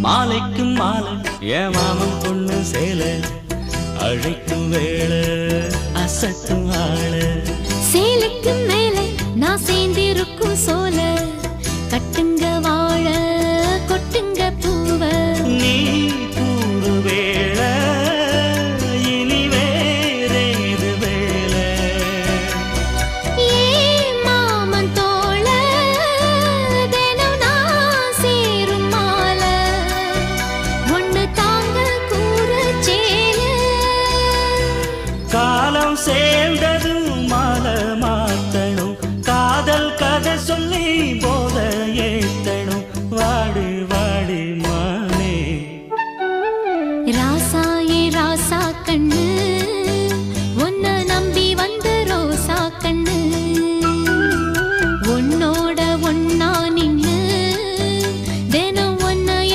மாலைக்கும் மாலை என் மாமன் பொண்ணு சேல அழைக்கும் வேளை அசத்தும் ஆள சேலைக்கு மேல நான் சேர்ந்திருக்கும் சோல கட்டுங்க வாழ